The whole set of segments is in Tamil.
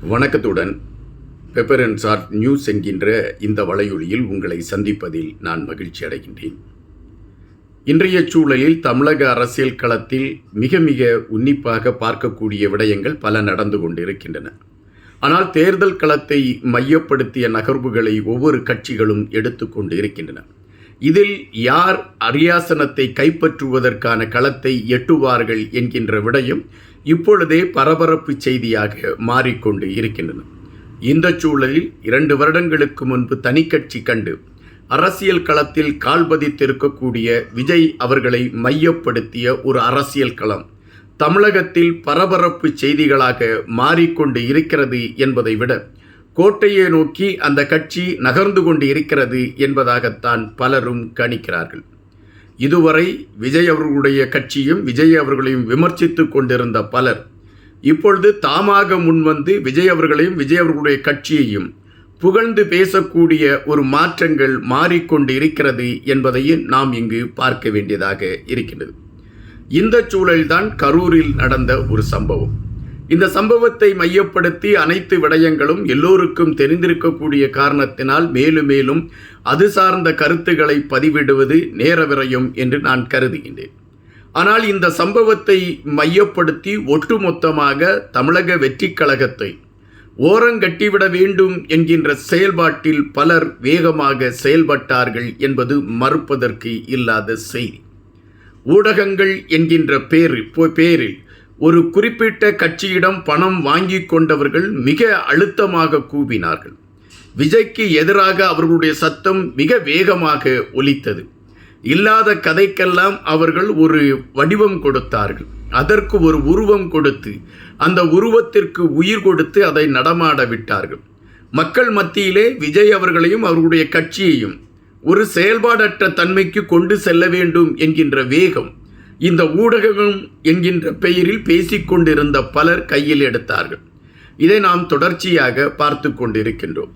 வணக்கத்துடன் பெப்பர் அண்ட் சால்ட் நியூஸ் என்கின்ற இந்த வலையொலியில் உங்களை சந்திப்பதில் நான் மகிழ்ச்சி அடைகின்றேன். இன்றைய சூழலில் தமிழக அரசியல் களத்தில் மிக மிக உன்னிப்பாக பார்க்கக்கூடிய விடயங்கள் பல நடந்து கொண்டிருக்கின்றன. ஆனால் தேர்தல் களத்தை மையப்படுத்திய நகர்வுகளை ஒவ்வொரு கட்சிகளும் எடுத்துக்கொண்டு இருக்கின்றன. இதில் யார் அரியாசனத்தை கைப்பற்றுவதற்கான களத்தை எட்டுவார்கள் என்கின்ற விடயம் இப்பொழுதே பரபரப்பு செய்தியாக மாறிக்கொண்டு இருக்கின்றன. இந்த சூழலில் 2 வருடங்களுக்கு முன்பு தனிக்கட்சி கண்டு அரசியல் களத்தில் கால்பதித்திருக்கக்கூடிய விஜய் அவர்களை மையப்படுத்திய ஒரு அரசியல் களம் தமிழகத்தில் பரபரப்பு செய்திகளாக மாறிக்கொண்டு இருக்கிறது என்பதை விட கோட்டையை நோக்கி அந்த கட்சி நகர்ந்து கொண்டு இருக்கிறது என்பதாகத்தான் பலரும் கணிக்கிறார்கள். இதுவரை விஜய் அவர்களுடைய கட்சியும் விஜய் அவர்களையும் விமர்சித்து கொண்டிருந்த பலர் இப்பொழுது தாமாக முன்வந்து விஜய் அவர்களையும் விஜய் அவர்களுடைய கட்சியையும் புகழ்ந்து பேசக்கூடிய ஒரு மாற்றங்கள் மாறிக்கொண்டு இருக்கிறது என்பதையும் நாம் இங்கு பார்க்க வேண்டியதாக இருக்கின்றது. இந்த சூழல்தான் கரூரில் நடந்த ஒரு சம்பவம். இந்த சம்பவத்தை மையப்படுத்தி அனைத்து விடயங்களும் எல்லோருக்கும் தெரிந்திருக்கக்கூடிய காரணத்தினால் மேலும் மேலும் அது சார்ந்த கருத்துக்களை பதிவிடுவது நேர விரயம் என்று நான் கருதுகின்றேன். ஆனால் இந்த சம்பவத்தை மையப்படுத்தி ஒட்டுமொத்தமாக தமிழக வெற்றிக் கழகத்தை ஓரங்கட்டிவிட வேண்டும் என்கின்ற செயல்பாட்டில் பலர் வேகமாக செயல்பட்டார்கள் என்பது மறுப்பதற்கு இல்லாத செய்தி. ஊடகங்கள் என்கின்ற பேரில் ஒரு குறிப்பிட்ட கட்சியிடம் பணம் வாங்கி கொண்டவர்கள் மிக அழுத்தமாக கூவினார்கள். விஜய்க்கு எதிராக அவர்களுடைய சத்தம் மிக வேகமாக ஒலித்தது. இல்லாத கதைக்கெல்லாம் அவர்கள் ஒரு வடிவம் கொடுத்தார்கள். அதற்கு ஒரு உருவம் கொடுத்து அந்த உருவத்திற்கு உயிர் கொடுத்து அதை நடமாட விட்டார்கள். மக்கள் மத்தியிலே விஜய் அவர்களையும் அவர்களுடைய கட்சியையும் ஒரு செயல்பாடற்ற தன்மைக்கு கொண்டு செல்ல வேண்டும் என்கின்ற வேகம் இந்த ஊடகம் என்கின்ற பெயரில் பேசிக்கொண்டிருந்த பலர் கையில் எடுத்தார்கள். இதை நாம் தொடர்ச்சியாக பார்த்து கொண்டிருக்கின்றோம்.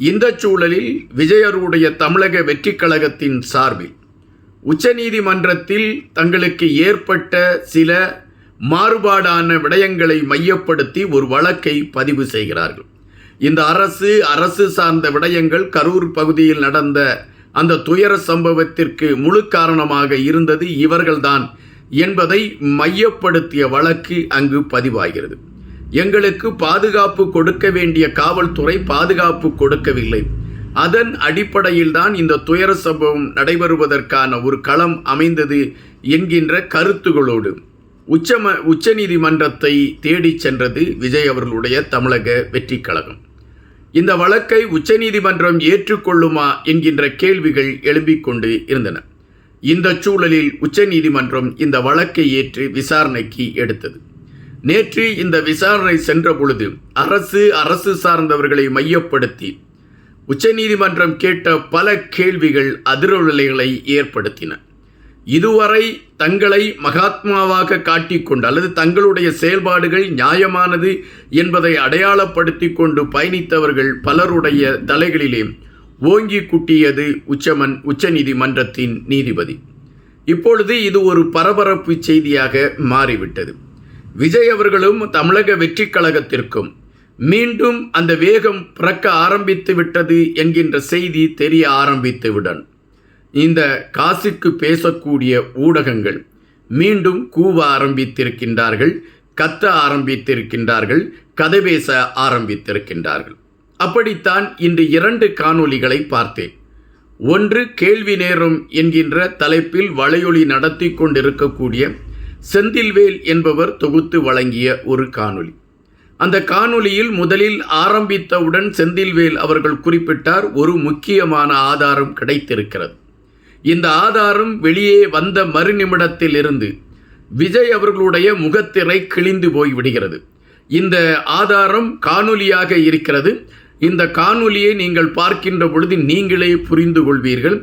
இந்த சூழலில் விஜய் அவர்களுடைய தமிழக வெற்றிக் கழகத்தின் சார்பில் உச்சநீதிமன்றத்தில் தங்களுக்கு ஏற்பட்ட சில மாறுபாடான விடயங்களை மையப்படுத்தி ஒரு வழக்கை பதிவு செய்கிறார்கள். இந்த அரசு சார்ந்த விடயங்கள் கரூர் பகுதியில் நடந்த அந்த துயர சம்பவத்திற்கு முழு காரணமாக இருந்தது இவர்கள்தான் என்பதை மையப்படுத்திய வழக்கு அங்கு பதிவாகிறது. எங்களுக்கு பாதுகாப்பு கொடுக்க வேண்டிய காவல்துறை பாதுகாப்பு கொடுக்கவில்லை. அதன் அடிப்படையில் தான் இந்த துயர சம்பவம் நடைபெறுவதற்கான ஒரு களம் அமைந்தது என்கின்ற கருத்துகளோடு உச்சநீதிமன்றத்தை தேடி சென்றது விஜய் அவர்களுடைய தமிழக வெற்றிக் கழகம். இந்த வழக்கை உச்சநீதிமன்றம் ஏற்றுக்கொள்ளுமா என்கின்ற கேள்விகள் எழும்பிக் கொண்டு இருந்தன. இந்த சூழலில் உச்சநீதிமன்றம் இந்த வழக்கை ஏற்று விசாரணைக்கு எடுத்தது. நேற்று இந்த விசாரணை சென்ற பொழுது அரசு சார்ந்தவர்களை மையப்படுத்தி உச்சநீதிமன்றம் கேட்ட பல கேள்விகள் அதிர்வலைகளை ஏற்படுத்தின. இதுவரை தங்களை மகாத்மாவாக காட்டிக்கொண்டு அல்லது தங்களுடைய செயல்பாடுகள் நியாயமானது என்பதை அடையாளப்படுத்தி கொண்டு பயணித்தவர்கள் பலருடைய தலைகளிலே ஓங்கி குட்டியது உச்சநீதிமன்றத்தின் நீதிபதி. இப்பொழுது இது ஒரு பரபரப்பு செய்தியாக மாறிவிட்டது. விஜய் அவர்களும் தமிழக வெற்றிக் கழகத்திற்கும் மீண்டும் அந்த வேகம் பிறக்க ஆரம்பித்து விட்டது என்கின்ற செய்தி தெரிய ஆரம்பித்துவிடன் இந்த காசுக்கு பேசக்கூடிய ஊடகங்கள் மீண்டும் கூவ ஆரம்பித்திருக்கின்றார்கள், கத்த ஆரம்பித்திருக்கின்றார்கள், கதை பேச ஆரம்பித்திருக்கின்றார்கள். அப்படித்தான் இன்று 2 காணொளிகளை பார்த்தேன். ஒன்று கேள்வி நேரம் என்கின்ற தலைப்பில் வலையொலி நடத்தி கொண்டிருக்கக்கூடிய செந்தில்வேல் என்பவர் தொகுத்து வழங்கிய ஒரு காணொளி. அந்த காணொளியில் முதலில் ஆரம்பித்தவுடன் செந்தில்வேல் அவர்கள் குறிப்பிட்டார், ஒரு முக்கியமான ஆதாரம் கிடைத்திருக்கிறது. இந்த ஆதாரம் வெளியே வந்த மறுநிமிடத்தில் இருந்து விஜய் அவர்களுடைய முகத்திரை கிழிந்து போய் விடுகிறது. இந்த ஆதாரம் காணொலியாக இருக்கிறது. இந்த காணொலியை நீங்கள் பார்க்கின்ற பொழுது நீங்களே புரிந்து கொள்வீர்கள்.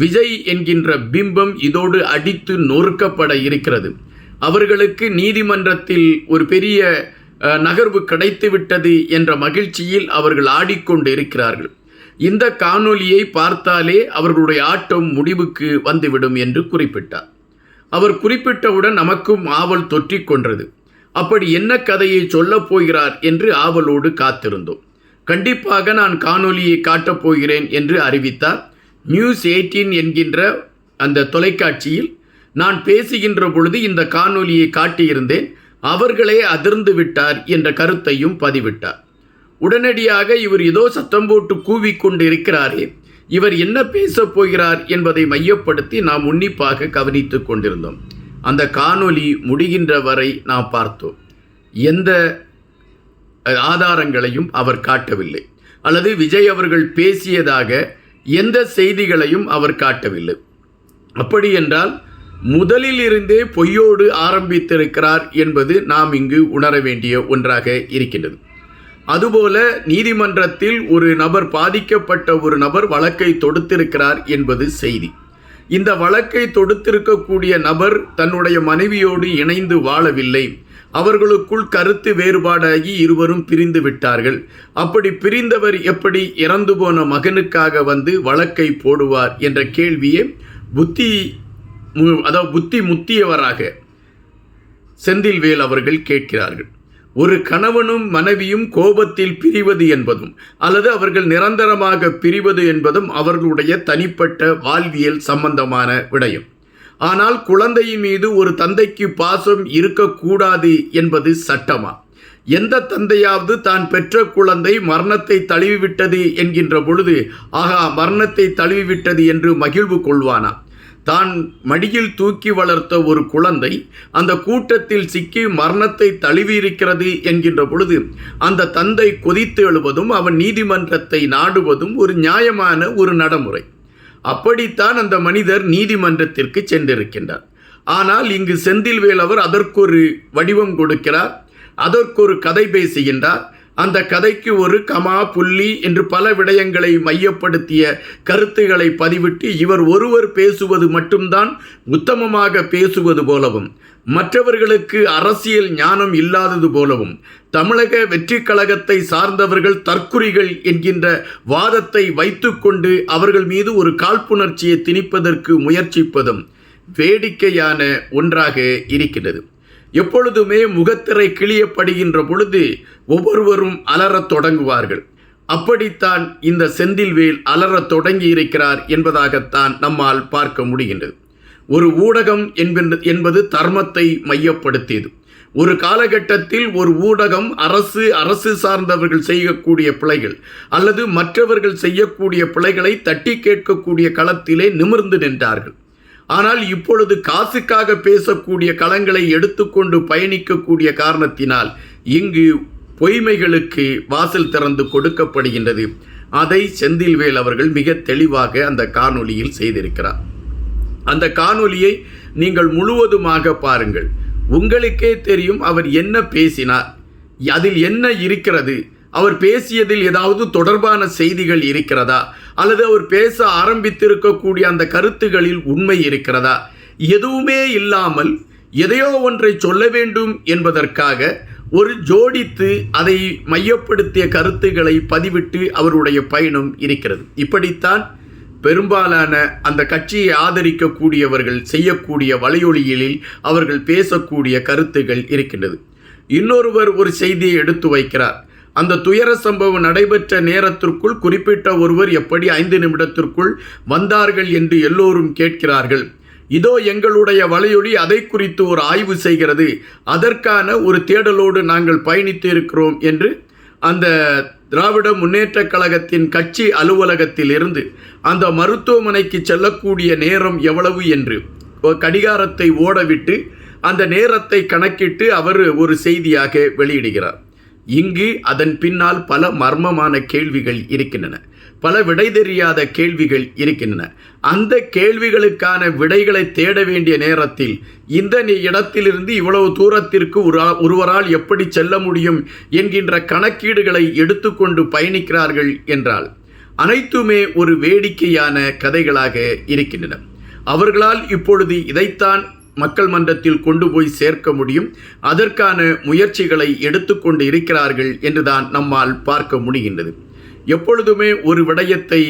விஜய் என்கின்ற பிம்பம் இதோடு அடித்து நொறுக்கப்பட இருக்கிறது. அவர்களுக்கு நீதிமன்றத்தில் ஒரு பெரிய நகர்வு கிடைத்துவிட்டது என்ற மகிழ்ச்சியில் அவர்கள் ஆடிக்கொண்டு இருக்கிறார்கள். இந்த காணொலியை பார்த்தாலே அவர்களுடைய ஆட்டம் முடிவுக்கு வந்துவிடும் என்று குறிப்பிட்டார். அவர் குறிப்பிட்டவுடன் நமக்கும் ஆவல் தொற்றிக் கொன்றது. அப்படி என்ன கதையை சொல்லப் போகிறார் என்று ஆவலோடு காத்திருந்தோம். கண்டிப்பாக நான் காணொலியை காட்டப் போகிறேன் என்று அறிவித்தார். நியூஸ் 18 என்கின்ற அந்த தொலைக்காட்சியில் நான் பேசுகின்ற பொழுது இந்த காணொலியை காட்டியிருந்தேன். அவர்களே அதிர்ந்து விட்டார் என்ற கருத்தையும் பதிவிட்டார். உடனடியாக இவர் ஏதோ சத்தம் போட்டு கூவிக்கொண்டு இருக்கிறாரே, இவர் என்ன பேசப் போகிறார் என்பதை மையப்படுத்தி நாம் உன்னிப்பாக கவனித்துக் கொண்டிருந்தோம். அந்த காணொலி முடிகின்ற வரை நாம் பார்த்தோம். எந்த ஆதாரங்களையும் அவர் காட்டவில்லை, அல்லது விஜய் அவர்கள் பேசியதாக எந்த செய்திகளையும் அவர் காட்டவில்லை. அப்படி என்றால் முதலில் இருந்தே பொய்யோடு ஆரம்பித்திருக்கிறார் என்பது நாம் இங்கு உணர வேண்டிய ஒன்றாக இருக்கின்றது. அதுபோல நீதிமன்றத்தில் ஒரு நபர், பாதிக்கப்பட்ட ஒரு நபர் வழக்கை தொடுத்திருக்கிறார் என்பது செய்தி. இந்த வழக்கை தொடுத்திருக்கக்கூடிய நபர் தன்னுடைய மனைவியோடு இணைந்து வாழவில்லை. அவர்களுக்குள் கருத்து வேறுபாடாகி இருவரும் பிரிந்து விட்டார்கள். அப்படி பிரிந்தவர் எப்படி இறந்து போன மகனுக்காக வந்து வழக்கை போடுவார் என்ற கேள்வியை புத்தி முத்தியவராக செந்தில்வேல் அவர்கள் கேட்கிறார்கள். ஒரு கணவனும் மனைவியும் கோபத்தில் பிரிவது என்பதும் அல்லது அவர்கள் நிரந்தரமாக பிரிவது என்பதும் அவர்களுடைய தனிப்பட்ட வாழ்வியல் சம்பந்தமான விடயம். ஆனால் குழந்தையின் மீது ஒரு தந்தைக்கு பாசம் இருக்கக்கூடாது என்பது சட்டமா? எந்த தந்தையாவது தான் பெற்ற குழந்தை மரணத்தை தழுவிவிட்டது என்கின்ற பொழுது ஆகா மரணத்தை தழுவிவிட்டது என்று மகிழ்வு கொள்வானா? தான் மடியில் தூக்கி வளர்த்த ஒரு குழந்தை அந்த கூட்டத்தில் சிக்கி மரணத்தை தழுவியிருக்கிறது என்கின்ற பொழுது அந்த தந்தை கொதித்து எழுவதும் அவன் நீதிமன்றத்தை நாடுவதும் ஒரு நியாயமான ஒரு நடைமுறை. அப்படித்தான் அந்த மனிதர் நீதிமன்றத்திற்கு சென்றிருக்கின்றார். ஆனால் இங்கு செந்தில்வேல் அவர் அதற்கொரு வடிவம் கொடுக்கிறார், அதற்கொரு கதை பேசுகின்றார். அந்த கதைக்கு ஒரு கமா புள்ளி என்று பல விடயங்களை மையப்படுத்திய கருத்துக்களை பதிவிட்டு இவர் ஒருவர் பேசுவது மட்டும்தான் உத்தமமாக பேசுவது போலவும், மற்றவர்களுக்கு அரசியல் ஞானம் இல்லாதது போலவும், தமிழக வெற்றி கழகத்தை சார்ந்தவர்கள் தற்குறிகள் என்கின்ற வாதத்தை வைத்துக்கொண்டு அவர்கள் மீது ஒரு காழ்ப்புணர்ச்சியை திணிப்பதற்கு முயற்சிப்பதும் வேடிக்கையான ஒன்றாக இருக்கிறது. எப்பொழுதுமே முகத்திரை கிழியப்படுகின்ற பொழுது ஒவ்வொருவரும் அலறத் தொடங்குவார்கள். அப்படித்தான் இந்த செந்தில்வேல் அலறத் தொடங்கி இருக்கிறார் என்பதாகத்தான் நம்மால் பார்க்க முடிகின்றது. ஒரு ஊடகம் என்பது தர்மத்தை மையப்படுத்தியது. ஒரு காலகட்டத்தில் ஒரு ஊடகம் அரசு சார்ந்தவர்கள் செய்யக்கூடிய பிழைகள் அல்லது மற்றவர்கள் செய்யக்கூடிய பிழைகளை தட்டி கேட்கக்கூடிய களத்திலே நிமிர்ந்து நின்றார்கள். ஆனால் இப்பொழுது காசுக்காக பேசக்கூடிய களங்களை எடுத்துக்கொண்டு பயணிக்கக்கூடிய காரணத்தினால் இங்கு பொய்மைகளுக்கு வாசல் திறந்து கொடுக்கப்படுகின்றது. அதை செந்தில்வேல் அவர்கள் மிக தெளிவாக அந்த காணொலியில் செய்திருக்கிறார். அந்த காணொலியை நீங்கள் முழுவதுமாக பாருங்கள். உங்களுக்கே தெரியும் அவர் என்ன பேசினார், அதில் என்ன இருக்கிறது, அவர் பேசியதில் ஏதாவது தொடர்பான செய்திகள் இருக்கிறதா, அல்லது அவர் பேச ஆரம்பித்திருக்கக்கூடிய அந்த கருத்துகளில் உண்மை இருக்கிறதா? எதுவுமே இல்லாமல் எதையோ ஒன்றை சொல்ல வேண்டும் என்பதற்காக ஒரு ஜோடித்து அதை மையப்படுத்திய கருத்துக்களை பதிவிட்டு அவருடைய பயணம் இருக்கிறது. இப்படித்தான் பெரும்பாலான அந்த கட்சியை ஆதரிக்கக்கூடியவர்கள் செய்யக்கூடிய வலையொலிகளில் அவர்கள் பேசக்கூடிய கருத்துகள் இருக்கின்றது. இன்னொருவர் ஒரு செய்தியை எடுத்து வைக்கிறார். அந்த துயர சம்பவம் நடைபெற்ற நேரத்திற்குள் குறிப்பிட்ட ஒருவர் எப்படி 5 நிமிடத்திற்குள் வந்தார்கள் என்று எல்லோரும் கேட்கிறார்கள். இதோ எங்களுடைய வலையொலி அதை குறித்து ஒரு ஆய்வு செய்கிறது, அதற்கான ஒரு தேடலோடு நாங்கள் பயணித்து இருக்கிறோம் என்று அந்த திராவிட முன்னேற்றக் கழகத்தின் கட்சி அலுவலகத்தில் இருந்து அந்த மருத்துவமனைக்கு செல்லக்கூடிய நேரம் எவ்வளவு என்று கடிகாரத்தை ஓடவிட்டு அந்த நேரத்தை கணக்கிட்டு அவர் ஒரு செய்தியாக வெளியிடுகிறார். இங்கு அதன் பின்னால் பல மர்மமான கேள்விகள் இருக்கின்றன, பல விடை தெரியாத கேள்விகள் இருக்கின்றன. அந்த கேள்விகளுக்கான விடைகளை தேட வேண்டிய நேரத்தில் இந்த இடத்திலிருந்து இவ்வளவு தூரத்திற்கு ஒருவரால் எப்படி செல்ல முடியும் என்கின்ற கணக்கீடுகளை எடுத்துக்கொண்டு பயணிக்கிறார்கள் என்றால் அனைத்துமே ஒரு வேடிக்கையான கதைகளாக இருக்கின்றன. அவர்களால் இப்பொழுது இதைத்தான் மக்கள் மன்றத்தில் கொண்டு போய் சேர்க்க முடியும், அதற்கான முயற்சிகளை எடுத்துக்கொண்டு இருக்கிறார்கள் என்றுதான் நம்மால் பார்க்க முடிகின்றது. எப்பொழுதுமே ஒரு விடயத்தை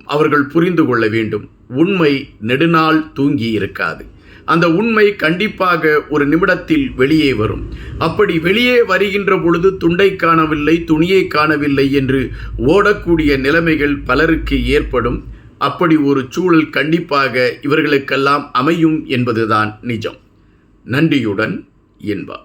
அவர்கள் புரிந்து கொள்ள வேண்டும், உண்மை நெடுநாள் தூங்கி இருக்காது. அந்த உண்மை கண்டிப்பாக ஒரு நிமிடத்தில் வெளியே வரும். அப்படி வெளியே வருகின்ற பொழுது துண்டை காணவில்லை, துணியை காணவில்லை என்று ஓடக்கூடிய நிலைமைகள் பலருக்கு ஏற்படும். அப்படி ஒரு சூழல் கண்டிப்பாக இவர்களுக்கெல்லாம் அமையும் என்பதுதான் நிஜம். நன்றியுடன் இன்பா.